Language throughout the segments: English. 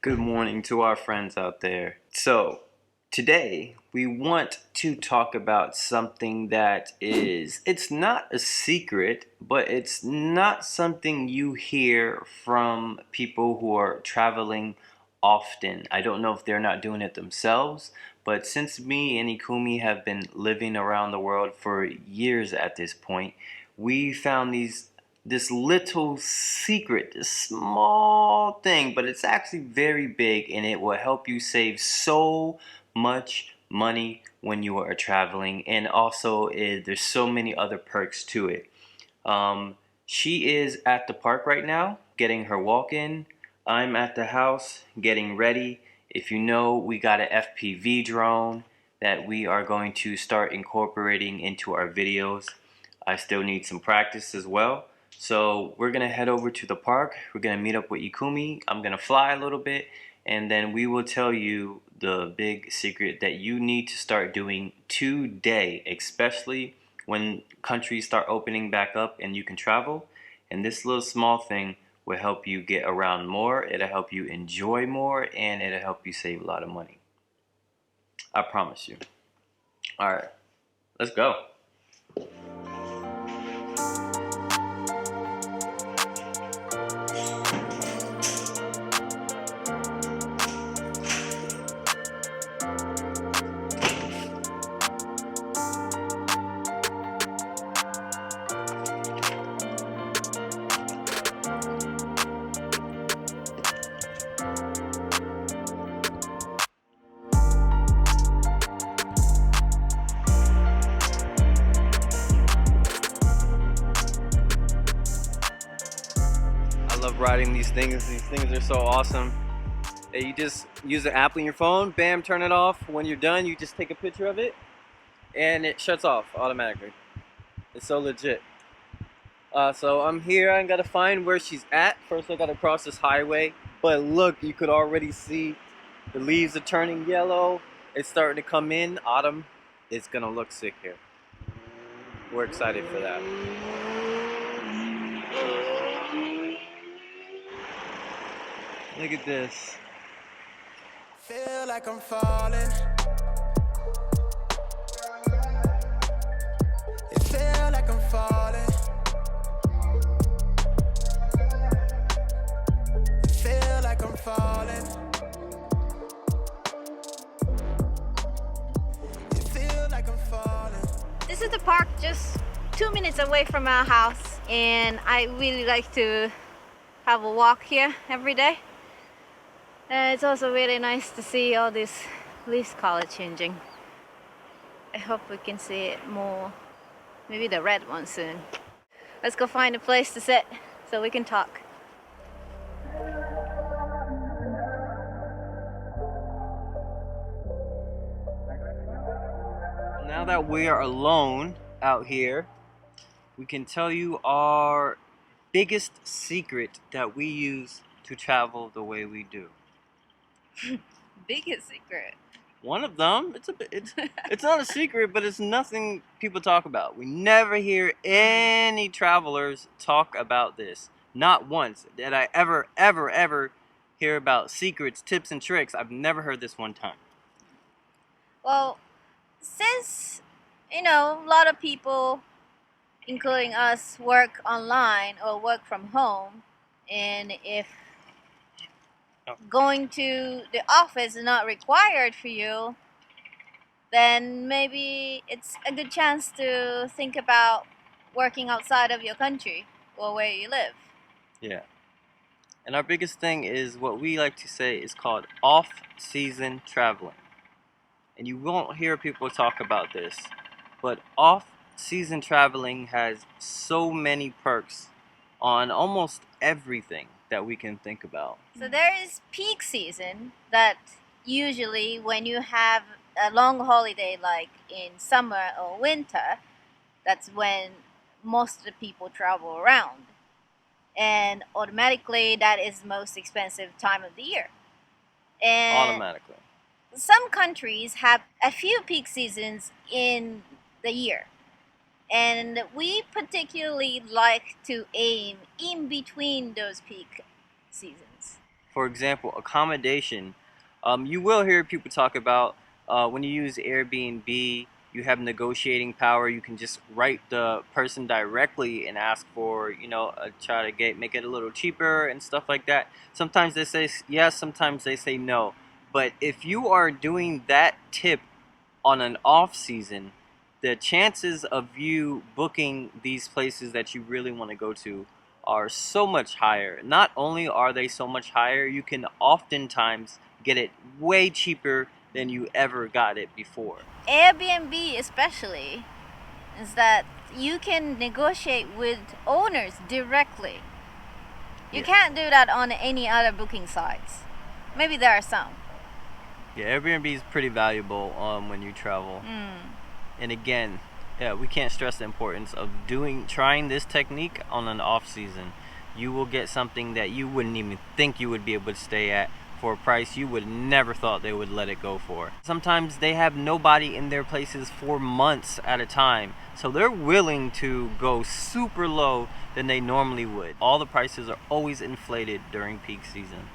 Good morning to our friends out there. So, today we want to talk about something that it's not a secret, but it's not something you hear from people who are traveling often. I don't know if they're not doing it themselves, but since me and Ikumi have been living around the world for years at this point, we found this little secret, this small thing, but it's actually very big and it will help you save so much money when you are traveling. And also, there's so many other perks to it. She is at the park right now getting her walk in. I'm at the house getting ready. If you know, we got an FPV drone that we are going to start incorporating into our videos. I still need some practice as well. So we're gonna head over to the park. We're gonna meet up with Ikumi. I'm gonna fly a little bit, and then we will tell you the big secret that you need to start doing today, especially when countries start opening back up and you can travel. And this little small thing will help you get around more, it'll help you enjoy more, and it'll help you save a lot of money. I promise you. Alright, let's go. I love riding these things. These things are so awesome. You just use the app on your phone, bam, turn it off. When you're done, you just take a picture of it and it shuts off automatically. It's so legit. So I'm here, I gotta find where she's at. First I gotta cross this highway. But look, you could already see the leaves are turning yellow. It's starting to come in, autumn. It's gonna look sick here. We're excited for that. Look at this. Feel like I'm falling. It feel like I'm falling. It feel like I'm falling. It feel like I'm falling. This is the park just 2 minutes away from our house, and I really like to have a walk here every day. It's also really nice to see all these leaf color changing. I hope we can see it more, maybe the red one soon. Let's go find a place to sit so we can talk. Now that we are alone out here, we can tell you our biggest secret that we use to travel the way we do. Biggest secret. One of them, it's not a secret, but it's nothing people talk about. We never hear any travelers talk about this. Not once did I ever hear about secrets, tips, and tricks. I've never heard this one time. Well, since a lot of people, including us, work online or work from home, and if going to the office is not required for you, then maybe it's a good chance to think about working outside of your country or where you live. Yeah. And our biggest thing is what we like to say is called off-season traveling. And you won't hear people talk about this, but off-season traveling has so many perks on almost everything that we can think about. So there is peak season, that usually when you have a long holiday like in summer or winter, that's when most of the people travel around. And automatically that is the most expensive time of the year. And Automatically. some countries have a few peak seasons in the year. And we particularly like to aim in between those peak seasons. For example, accommodation. You will hear people talk about when you use Airbnb, you have negotiating power. You can just write the person directly and ask for, try to make it a little cheaper and stuff like that. Sometimes they say yes, sometimes they say no. But if you are doing that tip on an off season, the chances of you booking these places that you really want to go to are so much higher. Not only are they so much higher, you can oftentimes get it way cheaper than you ever got it before. Airbnb especially is that you can negotiate with owners directly. You can't do that on any other booking sites. Maybe there are some. Yeah, Airbnb is pretty valuable when you travel. And again, we can't stress the importance of trying this technique on an off season. You will get something that you wouldn't even think you would be able to stay at for a price you would never thought they would let it go for. Sometimes they have nobody in their places for months at a time, so they're willing to go super low than they normally would. All the prices are always inflated during peak season.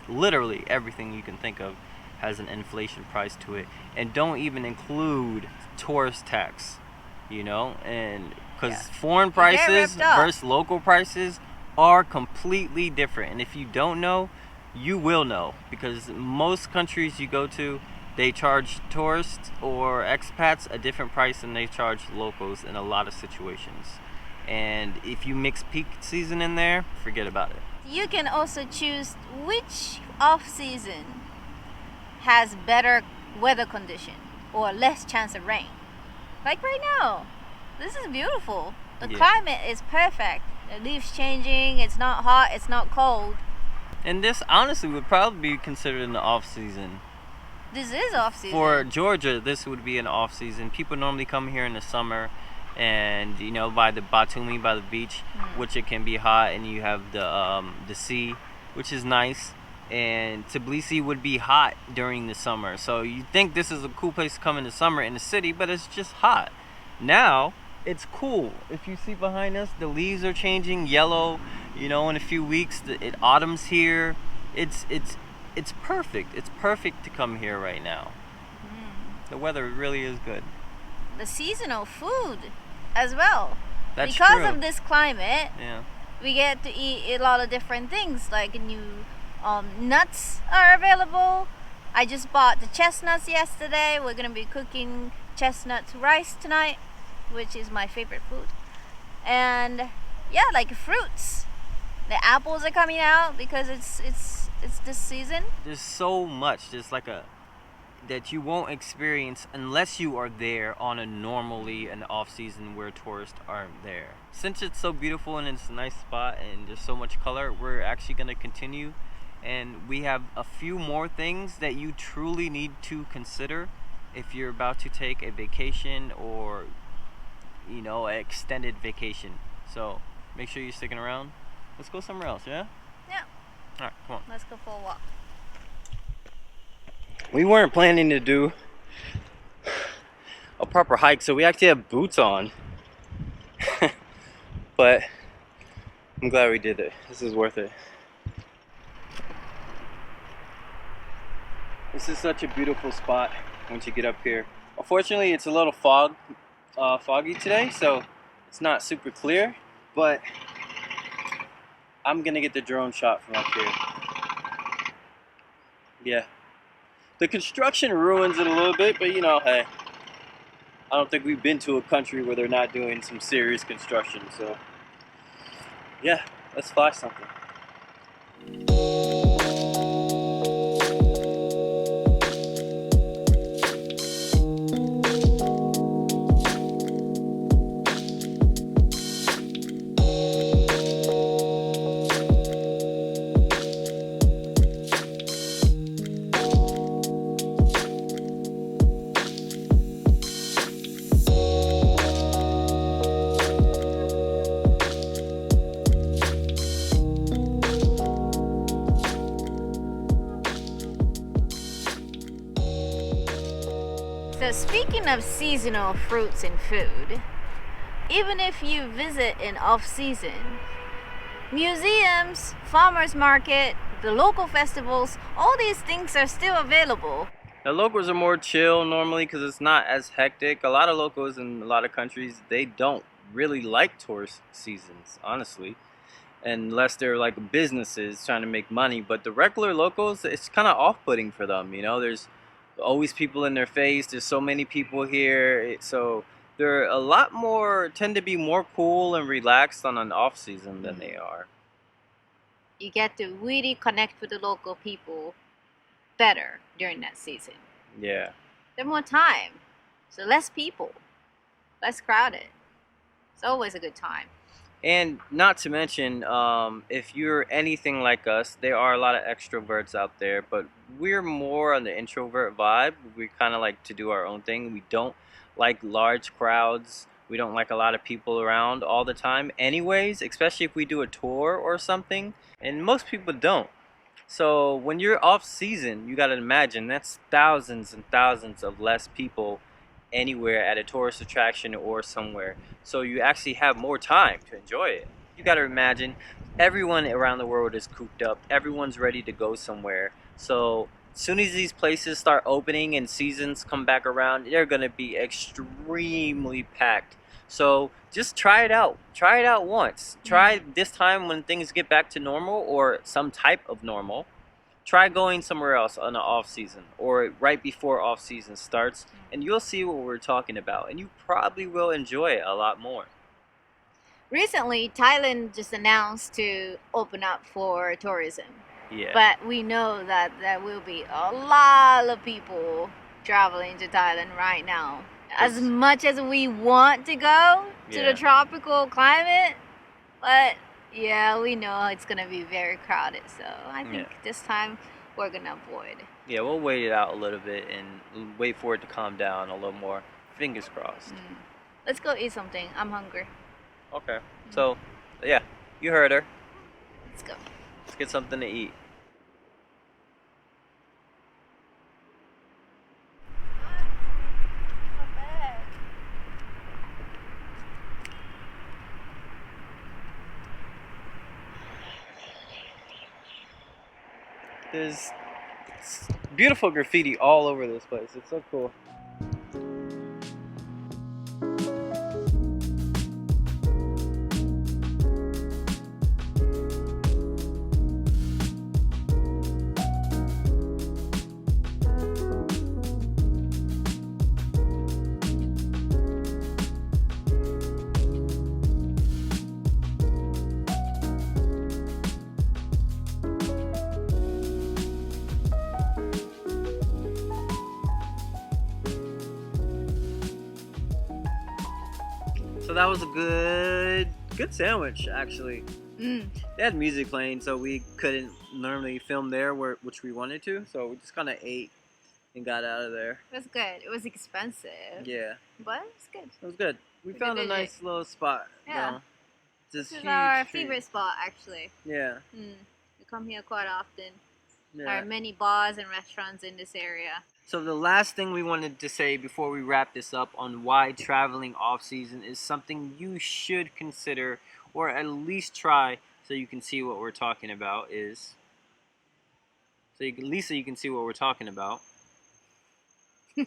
Literally everything you can think of has an inflation price to it, and don't even include tourist tax, and because foreign prices versus local prices are completely different. And if you don't know, you will know, because most countries you go to, they charge tourists or expats a different price than they charge locals in a lot of situations. And if you mix peak season in there, forget about it. You can also choose which off season has better weather condition or less chance of rain. Like right now, this is beautiful. The climate is perfect. The leaves changing, it's not hot, it's not cold. And this honestly would probably be considered an off season. This is off season. For Georgia, this would be an off season. People normally come here in the summer, and by the Batumi, by the beach, which it can be hot, and you have the sea, which is nice. And Tbilisi would be hot during the summer. So you think this is a cool place to come in the summer in the city, but it's just hot. Now it's cool. If you see behind us, the leaves are changing yellow. In a few weeks, autumn's here. It's perfect. It's perfect to come here right now. The weather really is good. The seasonal food as well. That's because true. of this climate, Yeah. we get to eat a lot of different things. Like new nuts are available. I just bought the chestnuts yesterday. We're gonna be cooking chestnut rice tonight, which is my favorite food. And like fruits. The apples are coming out because it's this season. There's so much. There's that you won't experience unless you are there on an off season where tourists aren't there. Since it's so beautiful and it's a nice spot and there's so much color, we're actually going to continue, and we have a few more things that you truly need to consider if you're about to take a vacation or an extended vacation. So make sure you're sticking around. Let's go somewhere else, yeah? Yeah. All right, come on. Let's go for a walk. We weren't planning to do a proper hike, so we actually have boots on. But I'm glad we did it. This is worth it. This is such a beautiful spot once you get up here. Unfortunately, it's a little foggy today, so it's not super clear, but I'm gonna get the drone shot from up here. Yeah. The construction ruins it a little bit, but hey, I don't think we've been to a country where they're not doing some serious construction, so yeah, let's fly something. So speaking of seasonal fruits and food, even if you visit in off-season, museums, farmers market, the local festivals, all these things are still available. The locals are more chill normally because it's not as hectic. A lot of locals in a lot of countries, they don't really like tourist seasons, honestly, unless they're like businesses trying to make money. But the regular locals, it's kind of off-putting for them. You know, there's always people in their face. There's so many people here, so they're a lot more, tend to be more cool and relaxed on an off season than they are. You get to really connect with the local people better during that season. Yeah. There's more time, so less people, less crowded. It's always a good time. And not to mention, if you're anything like us, there are a lot of extroverts out there, but we're more on the introvert vibe. We kind of like to do our own thing. We don't like large crowds. We don't like a lot of people around all the time anyways, especially if we do a tour or something. And most people don't. So when you're off season, you got to imagine that's thousands and thousands of less people anywhere at a tourist attraction or somewhere. So you actually have more time to enjoy it. You got to imagine everyone around the world is cooped up. Everyone's ready to go somewhere. So as soon as these places start opening and seasons come back around, they're going to be extremely packed. So just try it out. Try it out once. Try this time when things get back to normal or some type of normal. Try going somewhere else on the off season or right before off season starts, and you'll see what we're talking about, and you probably will enjoy it a lot more. Recently, Thailand just announced to open up for tourism. Yeah. But we know that there will be a lot of people traveling to Thailand right now. As much as we want to go to the tropical climate, but yeah, we know it's gonna be very crowded. So I think this time we're gonna avoid. Yeah, we'll wait it out a little bit and wait for it to calm down a little more. Fingers crossed. Let's go eat something. I'm hungry. Okay. So, yeah, you heard her. Let's go. Let's get something to eat. There's beautiful graffiti all over this place. It's so cool. So that was a good sandwich, actually. They had music playing, so we couldn't normally film there, which we wanted to. So we just kind of ate and got out of there. It was good. It was expensive. Yeah. But it's good. It was good. We found a nice little spot. Yeah. This is our favorite spot, actually. Yeah. We come here quite often. Yeah. There are many bars and restaurants in this area. So the last thing we wanted to say before we wrap this up on why traveling off season is something you should consider or at least try so you can see what we're talking about is at least so you can see what we're talking about. I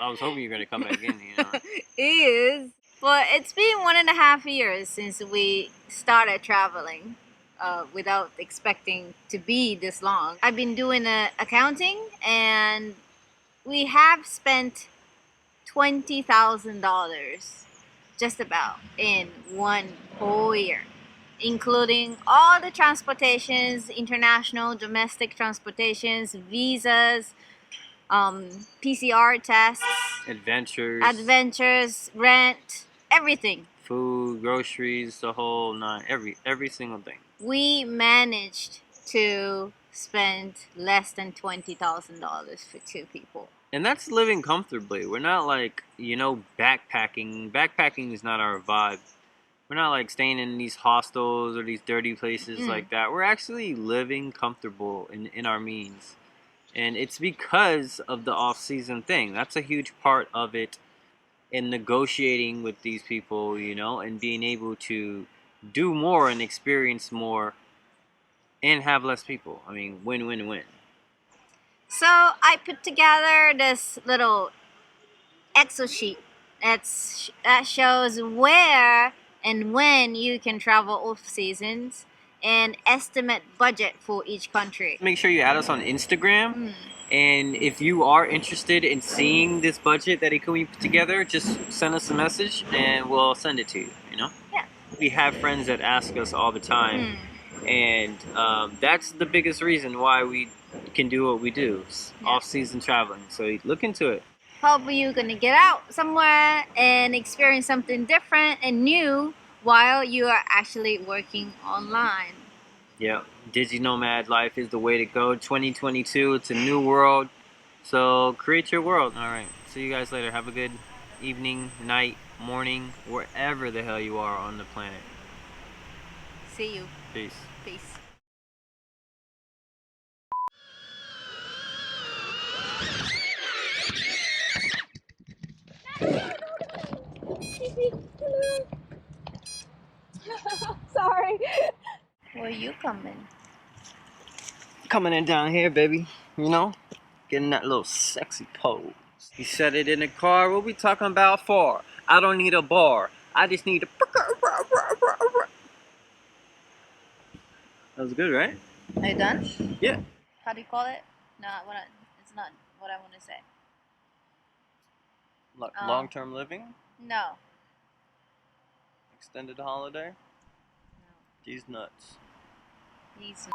was hoping you were going to come back in, you know. Is well, it's been 1.5 years since we started traveling. Without expecting to be this long. I've been doing accounting, and we have spent $20,000 just about in one whole year, including all the transportations, international, domestic transportations, visas, PCR tests, adventures, rent, everything. Food, groceries, the whole nine, every single thing. We managed to spend less than $20,000 for 2 people. And that's living comfortably. We're not like, you know, backpacking. Backpacking is not our vibe. We're not like staying in these hostels or these dirty places like that. We're actually living comfortable in our means. And it's because of the off-season thing. That's a huge part of it in negotiating with these people, you know, and being able to do more and experience more and have less people. I mean, win, win, win. So I put together this little Excel sheet that shows where and when you can travel off seasons and estimate budget for each country. Make sure you add us on Instagram. And if you are interested in seeing this budget that we put together, just send us a message and we'll send it to you, you know? Yeah. We have friends that ask us all the time. And that's the biggest reason why we can do what we do, off-season traveling. So look into it. Hopefully you're gonna get out somewhere and experience something different and new while you are actually working online. Yeah, Digi-nomad life is the way to go. 2022, it's a new world. So create your world. All right, see you guys later. Have a good evening, night, morning, wherever the hell you are on the planet. See you. Peace. Peace. Sorry. Where you coming? Coming in down here, baby. You know, getting that little sexy pose. You said it in the car. What we talking about for? I don't need a bar. I just need a. That was good, right? Are you done? Yeah. How do you call it? No, it's not what I want to say. Long-term living? No. Extended holiday? These nuts. These